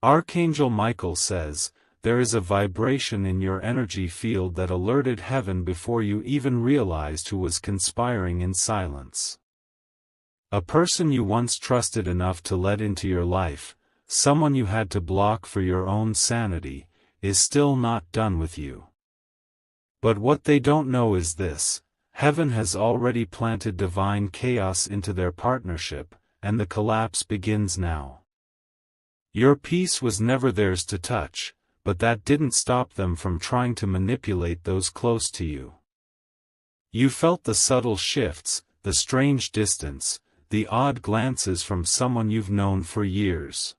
Archangel Michael says, there is a vibration in your energy field that alerted heaven before you even realized who was conspiring in silence. A person you once trusted enough to let into your life, someone you had to block for your own sanity, is still not done with you. But what they don't know is this: heaven has already planted divine chaos into their partnership, and the collapse begins now. Your peace was never theirs to touch, but that didn't stop them from trying to manipulate those close to you. You felt the subtle shifts, the strange distance, the odd glances from someone you've known for years.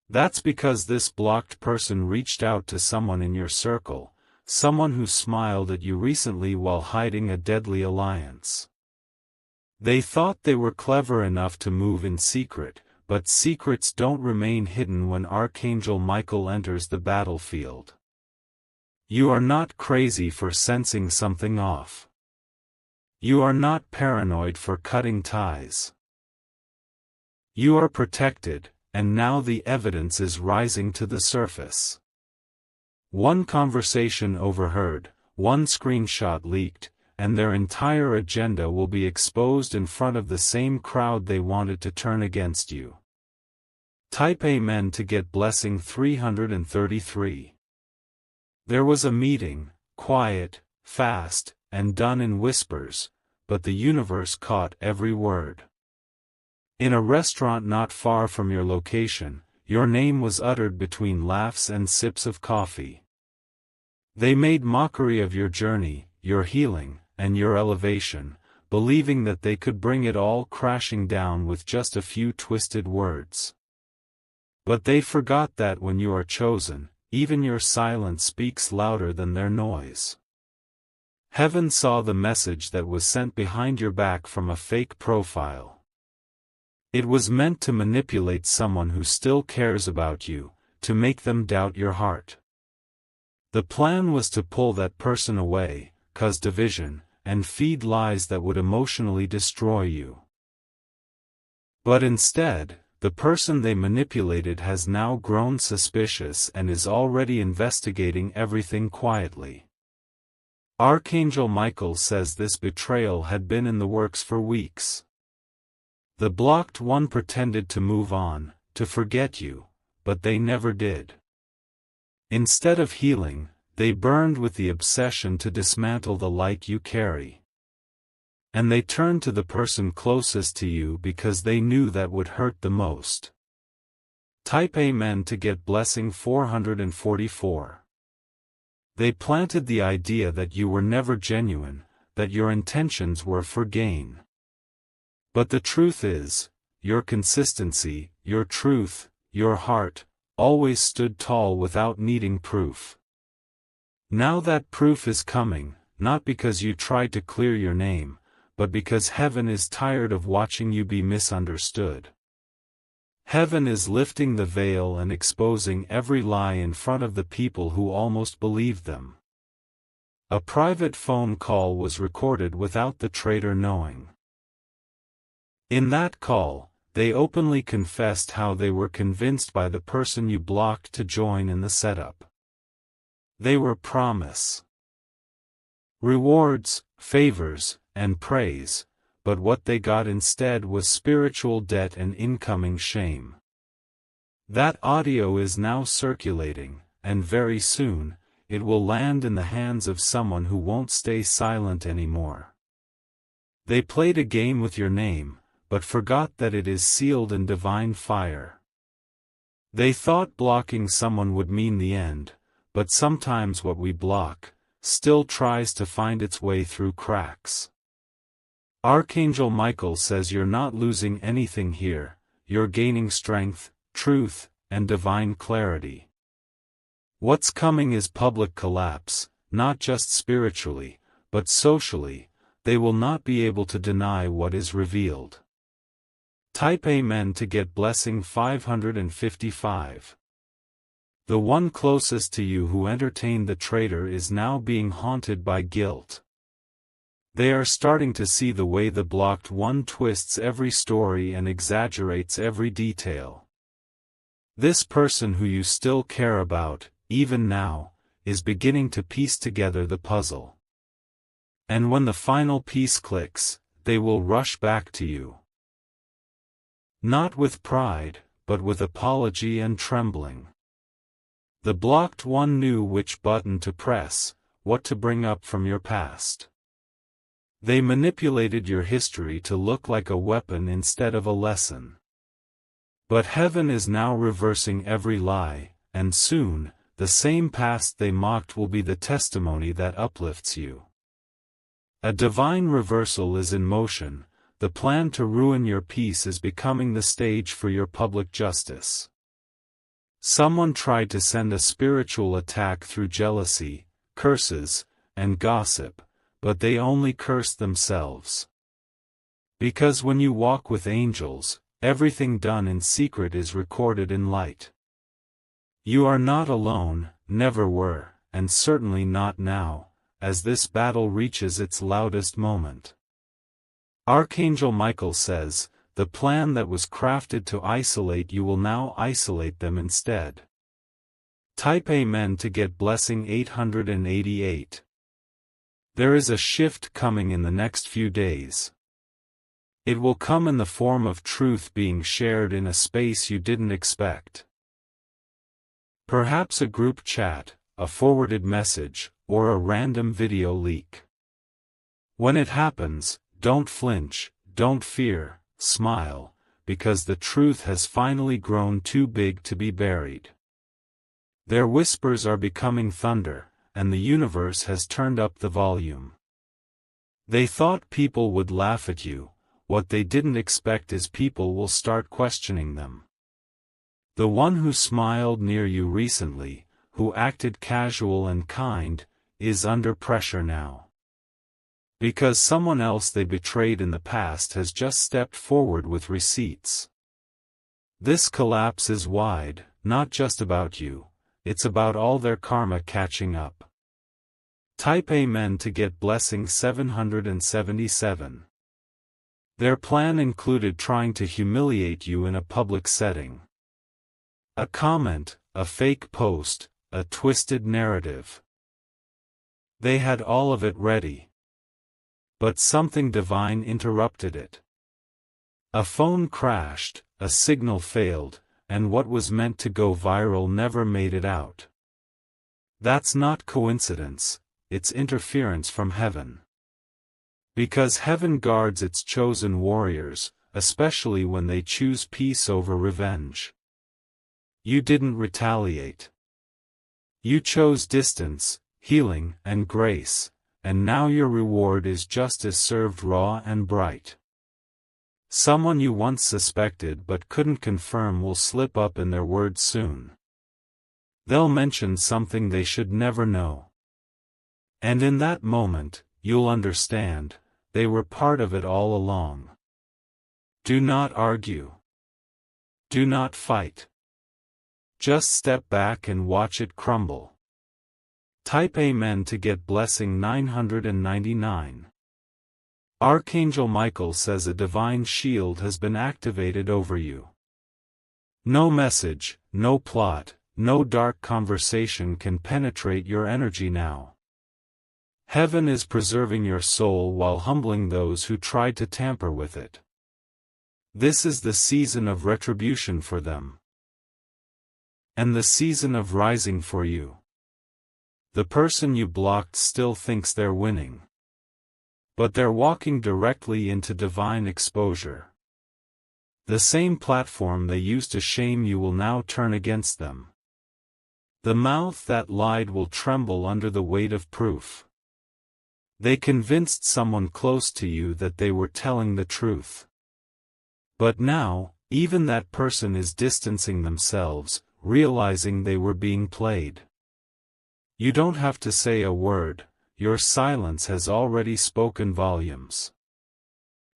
That's because this blocked person reached out to someone in your circle, someone who smiled at you recently while hiding a deadly alliance. They thought they were clever enough to move in secret, but secrets don't remain hidden when Archangel Michael enters the battlefield. You are not crazy for sensing something off. You are not paranoid for cutting ties. You are protected, and now the evidence is rising to the surface. One conversation overheard, one screenshot leaked, and their entire agenda will be exposed in front of the same crowd they wanted to turn against you. Type Amen to get blessing 333. There was a meeting, quiet, fast, and done in whispers, but the universe caught every word. In a restaurant not far from your location, your name was uttered between laughs and sips of coffee. They made mockery of your journey, your healing, and your elevation, believing that they could bring it all crashing down with just a few twisted words. But they forgot that when you are chosen, even your silence speaks louder than their noise. Heaven saw the message that was sent behind your back from a fake profile. It was meant to manipulate someone who still cares about you, to make them doubt your heart. The plan was to pull that person away, cause division, and feed lies that would emotionally destroy you. But instead, the person they manipulated has now grown suspicious and is already investigating everything quietly. Archangel Michael says this betrayal had been in the works for weeks. The blocked one pretended to move on, to forget you, but they never did. Instead of healing, they burned with the obsession to dismantle the light you carry. And they turned to the person closest to you because they knew that would hurt the most. Type Amen to get blessing 444. They planted the idea that you were never genuine, that your intentions were for gain. But the truth is, your consistency, your truth, your heart, always stood tall without needing proof. Now that proof is coming, not because you tried to clear your name, but because heaven is tired of watching you be misunderstood. Heaven is lifting the veil and exposing every lie in front of the people who almost believed them. A private phone call was recorded without the traitor knowing. In that call, they openly confessed how they were convinced by the person you blocked to join in the setup. They were promised rewards, favors, and praise, but what they got instead was spiritual debt and incoming shame. That audio is now circulating, and very soon, it will land in the hands of someone who won't stay silent anymore. They played a game with your name, but forgot that it is sealed in divine fire. They thought blocking someone would mean the end, but sometimes what we block still tries to find its way through cracks. Archangel Michael says you're not losing anything here, you're gaining strength, truth, and divine clarity. What's coming is public collapse, not just spiritually, but socially. They will not be able to deny what is revealed. Type Amen to get blessing 555. The one closest to you who entertained the traitor is now being haunted by guilt. They are starting to see the way the blocked one twists every story and exaggerates every detail. This person who you still care about, even now, is beginning to piece together the puzzle. And when the final piece clicks, they will rush back to you. Not with pride, but with apology and trembling. The blocked one knew which button to press, what to bring up from your past. They manipulated your history to look like a weapon instead of a lesson. But heaven is now reversing every lie, and soon, the same past they mocked will be the testimony that uplifts you. A divine reversal is in motion. The plan to ruin your peace is becoming the stage for your public justice. Someone tried to send a spiritual attack through jealousy, curses, and gossip, but they only cursed themselves. Because when you walk with angels, everything done in secret is recorded in light. You are not alone, never were, and certainly not now, as this battle reaches its loudest moment. Archangel Michael says, the plan that was crafted to isolate you will now isolate them instead. Type Amen to get blessing 888. There is a shift coming in the next few days. It will come in the form of truth being shared in a space you didn't expect. Perhaps a group chat, a forwarded message, or a random video leak. When it happens, don't flinch, don't fear, smile, because the truth has finally grown too big to be buried. Their whispers are becoming thunder, and the universe has turned up the volume. They thought people would laugh at you. What they didn't expect is people will start questioning them. The one who smiled near you recently, who acted casual and kind, is under pressure now. Because someone else they betrayed in the past has just stepped forward with receipts. This collapse is wide, not just about you, it's about all their karma catching up. Type Amen to get blessing 777. Their plan included trying to humiliate you in a public setting. A comment, a fake post, a twisted narrative. They had all of it ready. But something divine interrupted it. A phone crashed, a signal failed, and what was meant to go viral never made it out. That's not coincidence, it's interference from heaven. Because heaven guards its chosen warriors, especially when they choose peace over revenge. You didn't retaliate. You chose distance, healing, and grace. And now your reward is justice served raw and bright. Someone you once suspected but couldn't confirm will slip up in their words soon. They'll mention something they should never know. And in that moment, you'll understand, they were part of it all along. Do not argue. Do not fight. Just step back and watch it crumble. Type Amen to get blessing 999. Archangel Michael says a divine shield has been activated over you. No message, no plot, no dark conversation can penetrate your energy now. Heaven is preserving your soul while humbling those who tried to tamper with it. This is the season of retribution for them. And the season of rising for you. The person you blocked still thinks they're winning. But they're walking directly into divine exposure. The same platform they used to shame you will now turn against them. The mouth that lied will tremble under the weight of proof. They convinced someone close to you that they were telling the truth. But now, even that person is distancing themselves, realizing they were being played. You don't have to say a word, your silence has already spoken volumes.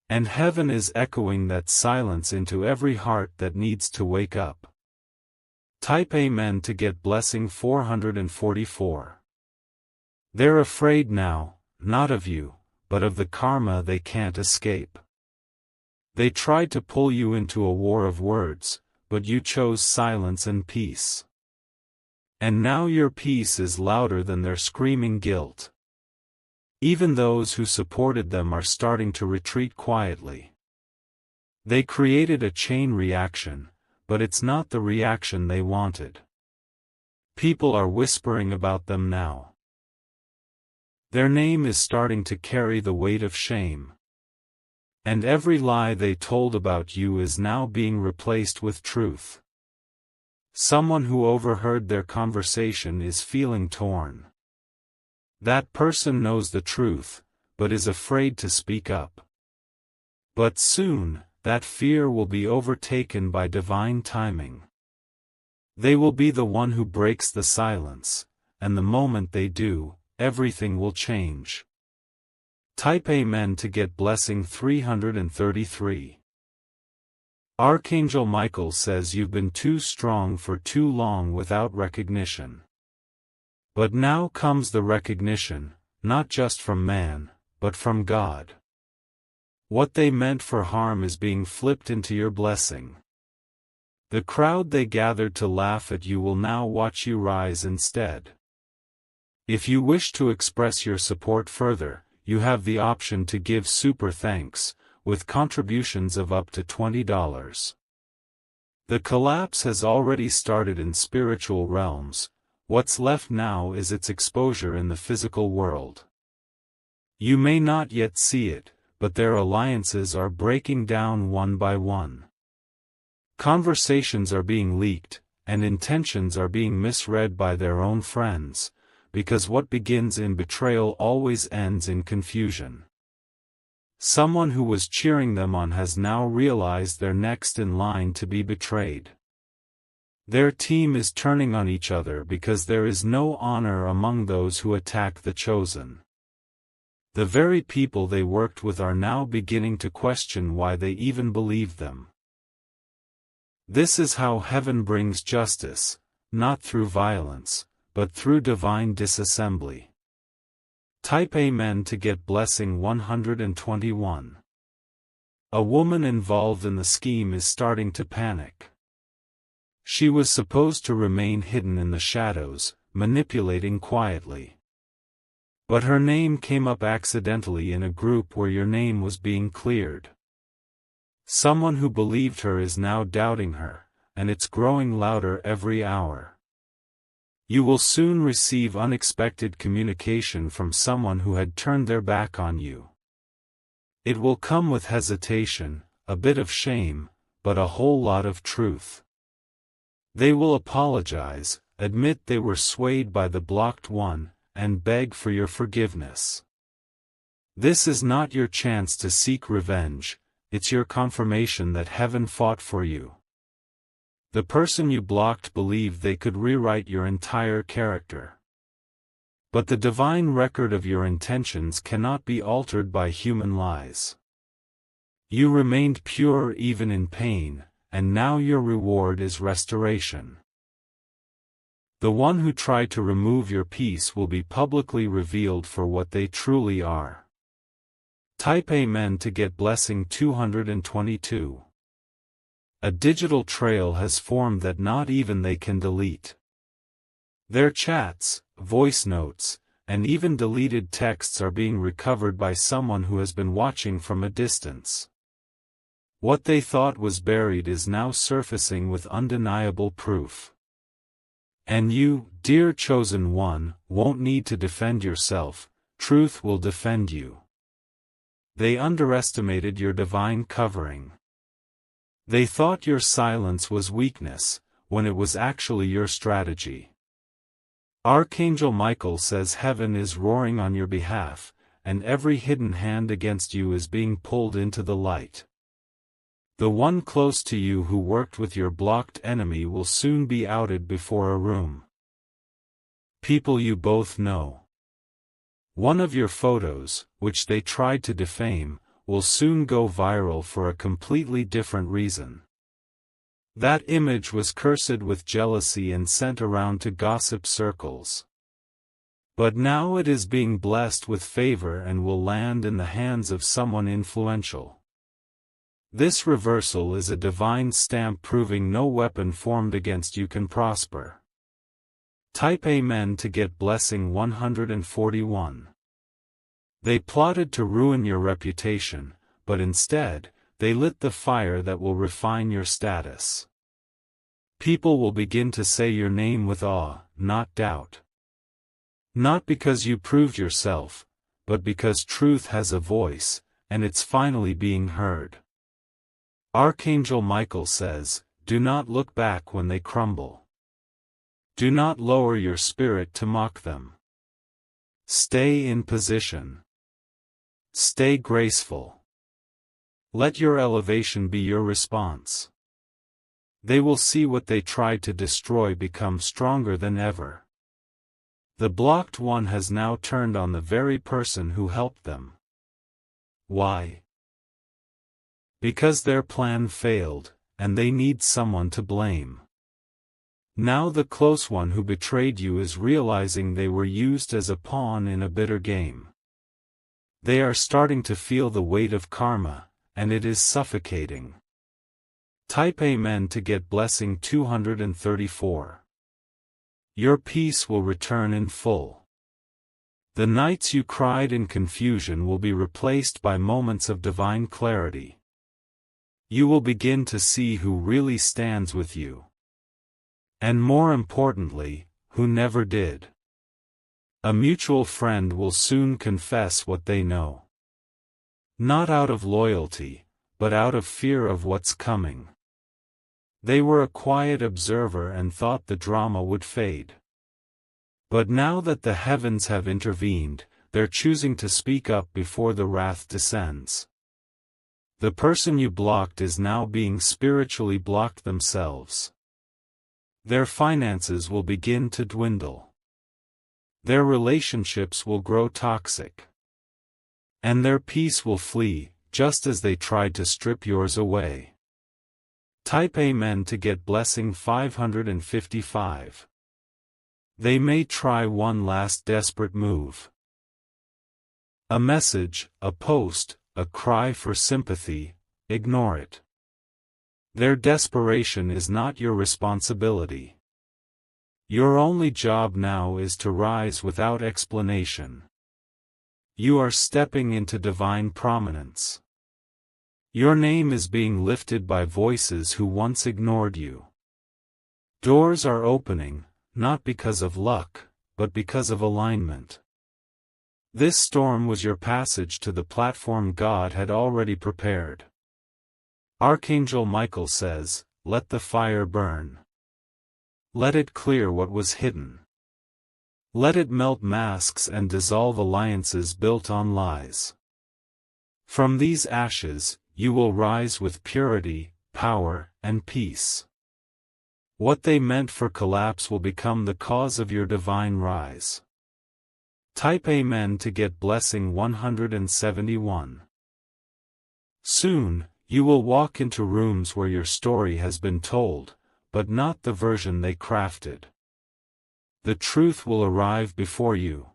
And heaven is echoing that silence into every heart that needs to wake up. Type Amen to get blessing 444. They're afraid now, not of you, but of the karma they can't escape. They tried to pull you into a war of words, but you chose silence and peace. And now your peace is louder than their screaming guilt. Even those who supported them are starting to retreat quietly. They created a chain reaction, but it's not the reaction they wanted. People are whispering about them now. Their name is starting to carry the weight of shame. And every lie they told about you is now being replaced with truth. Someone who overheard their conversation is feeling torn. That person knows the truth, but is afraid to speak up. But soon, that fear will be overtaken by divine timing. They will be the one who breaks the silence, and the moment they do, everything will change. Type Amen to get blessing 333. Archangel Michael says you've been too strong for too long without recognition. But now comes the recognition, not just from man, but from God. What they meant for harm is being flipped into your blessing. The crowd they gathered to laugh at you will now watch you rise instead. If you wish to express your support further, you have the option to give super thanks, with contributions of up to $20. The collapse has already started in spiritual realms. What's left now is its exposure in the physical world. You may not yet see it, but their alliances are breaking down one by one. Conversations are being leaked, and intentions are being misread by their own friends, because what begins in betrayal always ends in confusion. Someone who was cheering them on has now realized they're next in line to be betrayed. Their team is turning on each other because there is no honor among those who attack the chosen. The very people they worked with are now beginning to question why they even believed them. This is how heaven brings justice, not through violence, but through divine disassembly. Type Amen to get blessing 121. A woman involved in the scheme is starting to panic. She was supposed to remain hidden in the shadows, manipulating quietly. But her name came up accidentally in a group where your name was being cleared. Someone who believed her is now doubting her, and it's growing louder every hour. You will soon receive unexpected communication from someone who had turned their back on you. It will come with hesitation, a bit of shame, but a whole lot of truth. They will apologize, admit they were swayed by the blocked one, and beg for your forgiveness. This is not your chance to seek revenge, it's your confirmation that heaven fought for you. The person you blocked believed they could rewrite your entire character. But the divine record of your intentions cannot be altered by human lies. You remained pure even in pain, and now your reward is restoration. The one who tried to remove your peace will be publicly revealed for what they truly are. Type Amen to get blessing 222. A digital trail has formed that not even they can delete. Their chats, voice notes, and even deleted texts are being recovered by someone who has been watching from a distance. What they thought was buried is now surfacing with undeniable proof. And you, dear chosen one, won't need to defend yourself, truth will defend you. They underestimated your divine covering. They thought your silence was weakness, when it was actually your strategy. Archangel Michael says heaven is roaring on your behalf, and every hidden hand against you is being pulled into the light. The one close to you who worked with your blocked enemy will soon be outed before a room. People you both know. One of your photos, which they tried to defame, will soon go viral for a completely different reason. That image was cursed with jealousy and sent around to gossip circles. But now it is being blessed with favor and will land in the hands of someone influential. This reversal is a divine stamp proving no weapon formed against you can prosper. Type Amen to get blessing 141. They plotted to ruin your reputation, but instead, they lit the fire that will refine your status. People will begin to say your name with awe, not doubt. Not because you proved yourself, but because truth has a voice, and it's finally being heard. Archangel Michael says, do not look back when they crumble. Do not lower your spirit to mock them. Stay in position. Stay graceful. Let your elevation be your response. They will see what they tried to destroy become stronger than ever. The blocked one has now turned on the very person who helped them. Why? Because their plan failed, and they need someone to blame. Now the close one who betrayed you is realizing they were used as a pawn in a bitter game. They are starting to feel the weight of karma, and it is suffocating. Type Amen to get blessing 234. Your peace will return in full. The nights you cried in confusion will be replaced by moments of divine clarity. You will begin to see who really stands with you. And more importantly, who never did. A mutual friend will soon confess what they know. Not out of loyalty, but out of fear of what's coming. They were a quiet observer and thought the drama would fade. But now that the heavens have intervened, they're choosing to speak up before the wrath descends. The person you blocked is now being spiritually blocked themselves. Their finances will begin to dwindle. Their relationships will grow toxic. And their peace will flee, just as they tried to strip yours away. Type Amen to get blessing 555. They may try one last desperate move. A message, a post, a cry for sympathy, ignore it. Their desperation is not your responsibility. Your only job now is to rise without explanation. You are stepping into divine prominence. Your name is being lifted by voices who once ignored you. Doors are opening, not because of luck, but because of alignment. This storm was your passage to the platform God had already prepared. Archangel Michael says, let the fire burn. Let it clear what was hidden. Let it melt masks and dissolve alliances built on lies. From these ashes, you will rise with purity, power, and peace. What they meant for collapse will become the cause of your divine rise. Type Amen to get blessing 171. Soon, you will walk into rooms where your story has been told, but not the version they crafted. The truth will arrive before you.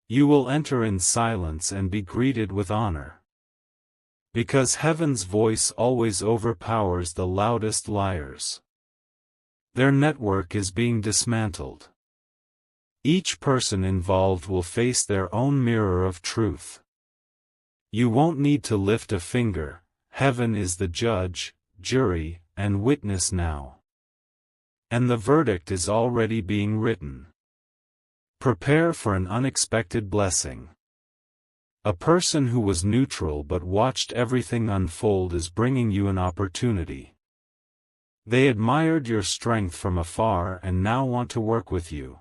You will enter in silence and be greeted with honor. Because heaven's voice always overpowers the loudest liars. Their network is being dismantled. Each person involved will face their own mirror of truth. You won't need to lift a finger, heaven is the judge, jury, and witness now. And the verdict is already being written. Prepare for an unexpected blessing. A person who was neutral but watched everything unfold is bringing you an opportunity. They admired your strength from afar and now want to work with you.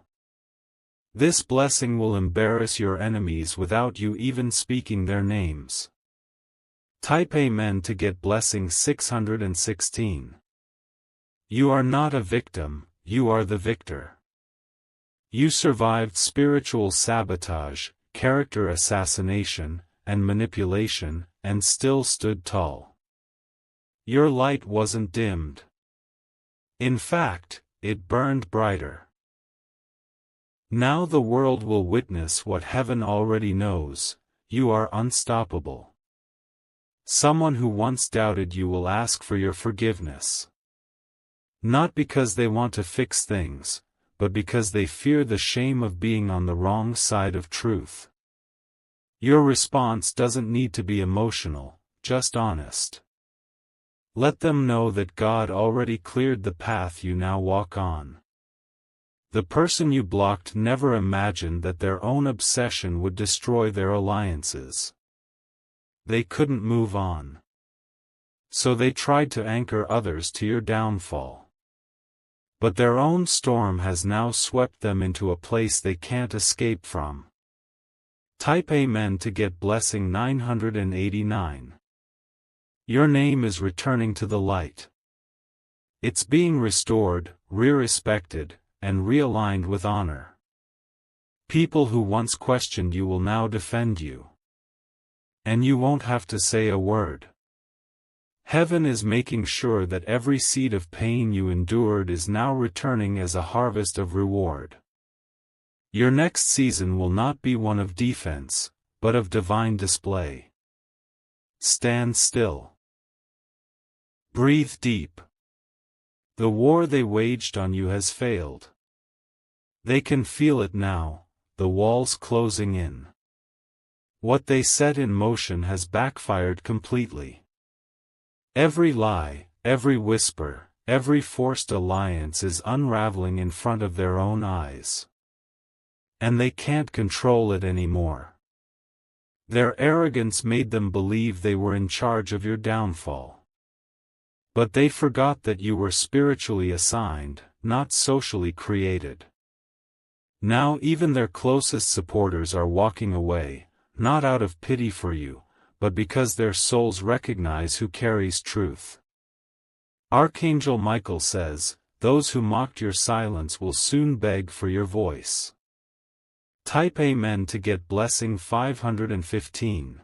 This blessing will embarrass your enemies without you even speaking their names. Type Amen to get blessing 616. You are not a victim, you are the victor. You survived spiritual sabotage, character assassination, and manipulation, and still stood tall. Your light wasn't dimmed. In fact, it burned brighter. Now the world will witness what heaven already knows: you are unstoppable. Someone who once doubted you will ask for your forgiveness. Not because they want to fix things, but because they fear the shame of being on the wrong side of truth. Your response doesn't need to be emotional, just honest. Let them know that God already cleared the path you now walk on. The person you blocked never imagined that their own obsession would destroy their alliances. They couldn't move on. So they tried to anchor others to your downfall. But their own storm has now swept them into a place they can't escape from. Type Amen to get blessing 989. Your name is returning to the light. It's being restored, re-respected, and realigned with honor. People who once questioned you will now defend you. And you won't have to say a word. Heaven is making sure that every seed of pain you endured is now returning as a harvest of reward. Your next season will not be one of defense, but of divine display. Stand still. Breathe deep. The war they waged on you has failed. They can feel it now, the walls closing in. What they set in motion has backfired completely. Every lie, every whisper, every forced alliance is unraveling in front of their own eyes. And they can't control it anymore. Their arrogance made them believe they were in charge of your downfall. But they forgot that you were spiritually assigned, not socially created. Now even their closest supporters are walking away, not out of pity for you, but because their souls recognize who carries truth. Archangel Michael says, those who mocked your silence will soon beg for your voice. Type Amen to get blessing 515.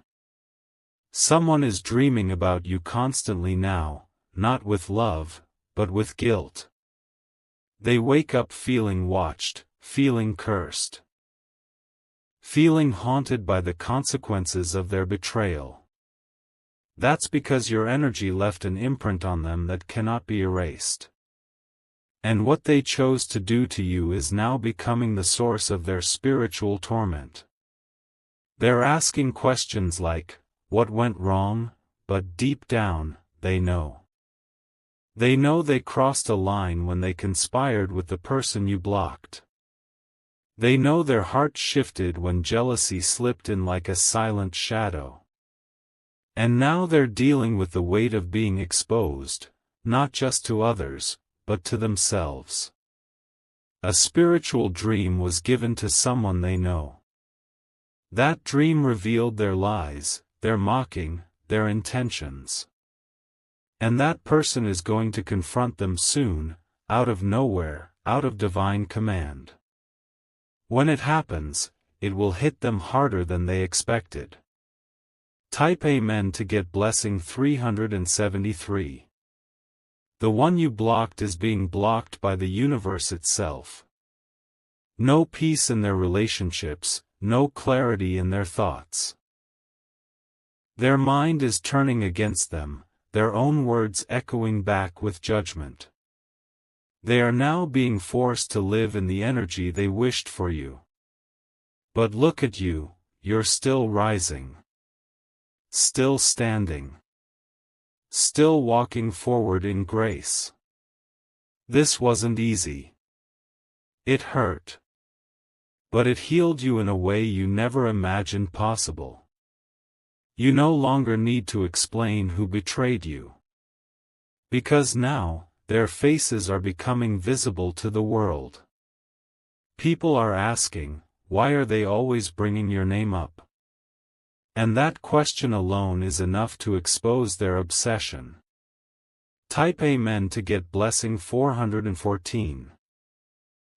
Someone is dreaming about you constantly now, not with love, but with guilt. They wake up feeling watched, feeling cursed. Feeling haunted by the consequences of their betrayal. That's because your energy left an imprint on them that cannot be erased. And what they chose to do to you is now becoming the source of their spiritual torment. They're asking questions like, what went wrong? But deep down, they know. They know they crossed a line when they conspired with the person you blocked. They know their hearts shifted when jealousy slipped in like a silent shadow. And now they're dealing with the weight of being exposed, not just to others, but to themselves. A spiritual dream was given to someone they know. That dream revealed their lies, their mocking, their intentions. And that person is going to confront them soon, out of nowhere, out of divine command. When it happens, it will hit them harder than they expected. Type Amen to get blessing 373. The one you blocked is being blocked by the universe itself. No peace in their relationships, no clarity in their thoughts. Their mind is turning against them, their own words echoing back with judgment. They are now being forced to live in the energy they wished for you. But look at you, you're still rising. Still standing. Still walking forward in grace. This wasn't easy. It hurt. But it healed you in a way you never imagined possible. You no longer need to explain who betrayed you. Because now, their faces are becoming visible to the world. People are asking, why are they always bringing your name up? And that question alone is enough to expose their obsession. Type Amen to get blessing 414.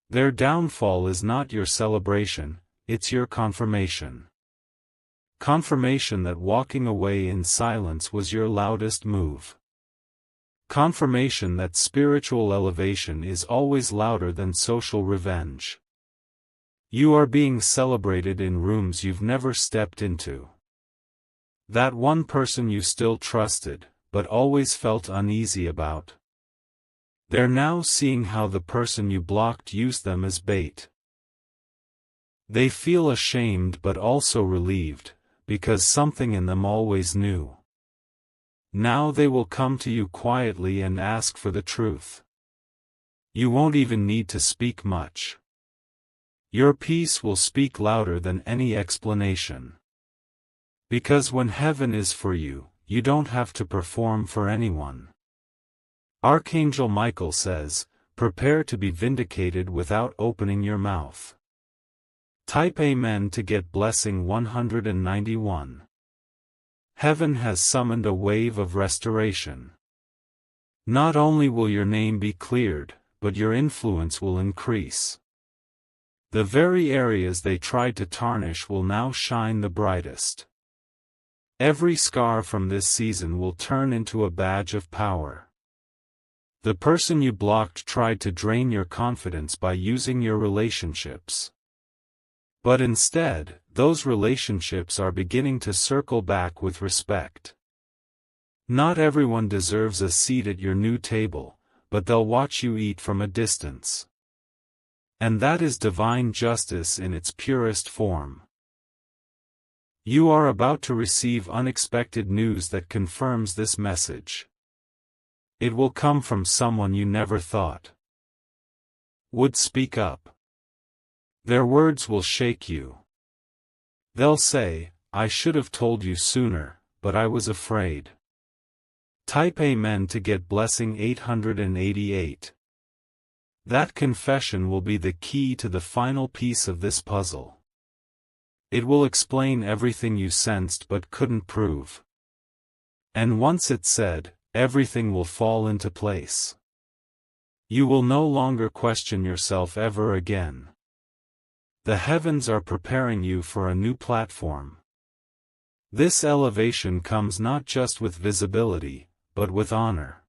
Their downfall is not your celebration, it's your confirmation. Confirmation that walking away in silence was your loudest move. Confirmation that spiritual elevation is always louder than social revenge. You are being celebrated in rooms you've never stepped into. That one person you still trusted, but always felt uneasy about. They're now seeing how the person you blocked used them as bait. They feel ashamed but also relieved, because something in them always knew. Now they will come to you quietly and ask for the truth. You won't even need to speak much. Your peace will speak louder than any explanation. Because when heaven is for you, you don't have to perform for anyone. Archangel Michael says, prepare to be vindicated without opening your mouth. Type Amen to get blessing 191. Heaven has summoned a wave of restoration. Not only will your name be cleared, but your influence will increase. The very areas they tried to tarnish will now shine the brightest. Every scar from this season will turn into a badge of power. The person you blocked tried to drain your confidence by using your relationships. But instead, those relationships are beginning to circle back with respect. Not everyone deserves a seat at your new table, but they'll watch you eat from a distance. And that is divine justice in its purest form. You are about to receive unexpected news that confirms this message. It will come from someone you never thought would speak up. Their words will shake you. They'll say, I should have told you sooner, but I was afraid. Type Amen to get blessing 888. That confession will be the key to the final piece of this puzzle. It will explain everything you sensed but couldn't prove. And once it's said, everything will fall into place. You will no longer question yourself ever again. The heavens are preparing you for a new platform. This elevation comes not just with visibility, but with honor.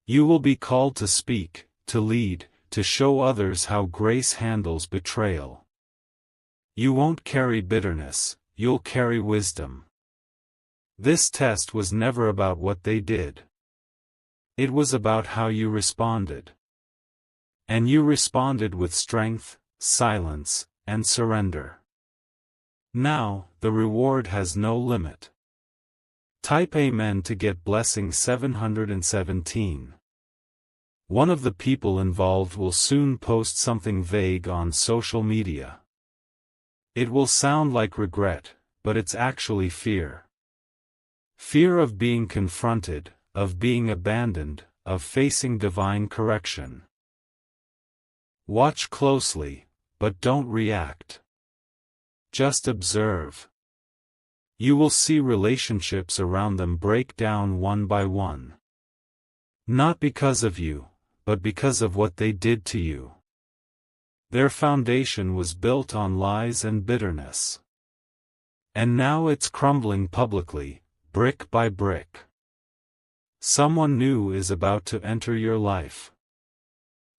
You will be called to speak, to lead, to show others how grace handles betrayal. You won't carry bitterness, you'll carry wisdom. This test was never about what they did. It was about how you responded. And you responded with strength, silence, and surrender. Now, the reward has no limit. Type Amen to get blessing 717. One of the people involved will soon post something vague on social media. It will sound like regret, but it's actually fear. Fear of being confronted, of being abandoned, of facing divine correction. Watch closely, but don't react. Just observe. You will see relationships around them break down one by one. Not because of you, but because of what they did to you. Their foundation was built on lies and bitterness. And now it's crumbling publicly, brick by brick. Someone new is about to enter your life.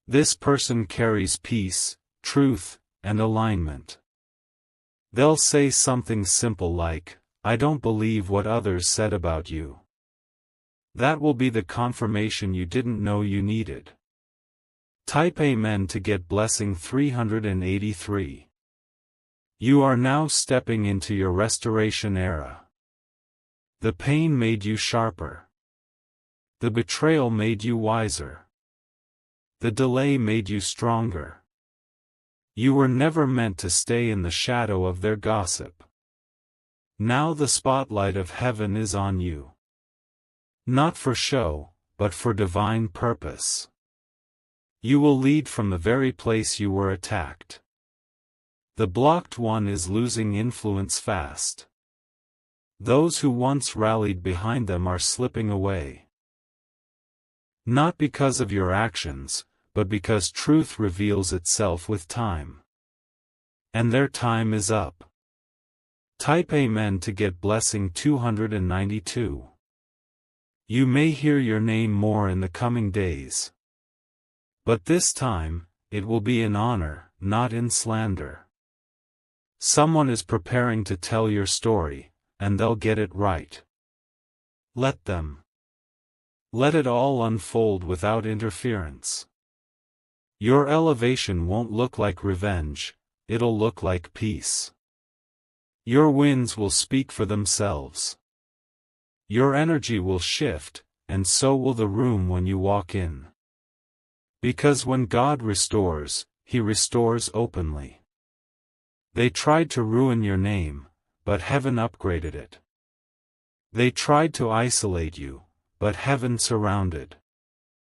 This person carries peace, truth, and alignment. They'll say something simple like, I don't believe what others said about you. That will be the confirmation you didn't know you needed. Type Amen to get blessing 383. You are now stepping into your restoration era. The pain made you sharper. The betrayal made you wiser. The delay made you stronger. You were never meant to stay in the shadow of their gossip. Now the spotlight of heaven is on you. Not for show, but for divine purpose. You will lead from the very place you were attacked. The blocked one is losing influence fast. Those who once rallied behind them are slipping away. Not because of your actions, but because truth reveals itself with time. And their time is up. Type Amen to get blessing 292. You may hear your name more in the coming days. But this time, it will be in honor, not in slander. Someone is preparing to tell your story, and they'll get it right. Let them. Let it all unfold without interference. Your elevation won't look like revenge, it'll look like peace. Your wins will speak for themselves. Your energy will shift, and so will the room when you walk in. Because when God restores, He restores openly. They tried to ruin your name, but heaven upgraded it. They tried to isolate you, but heaven surrounded.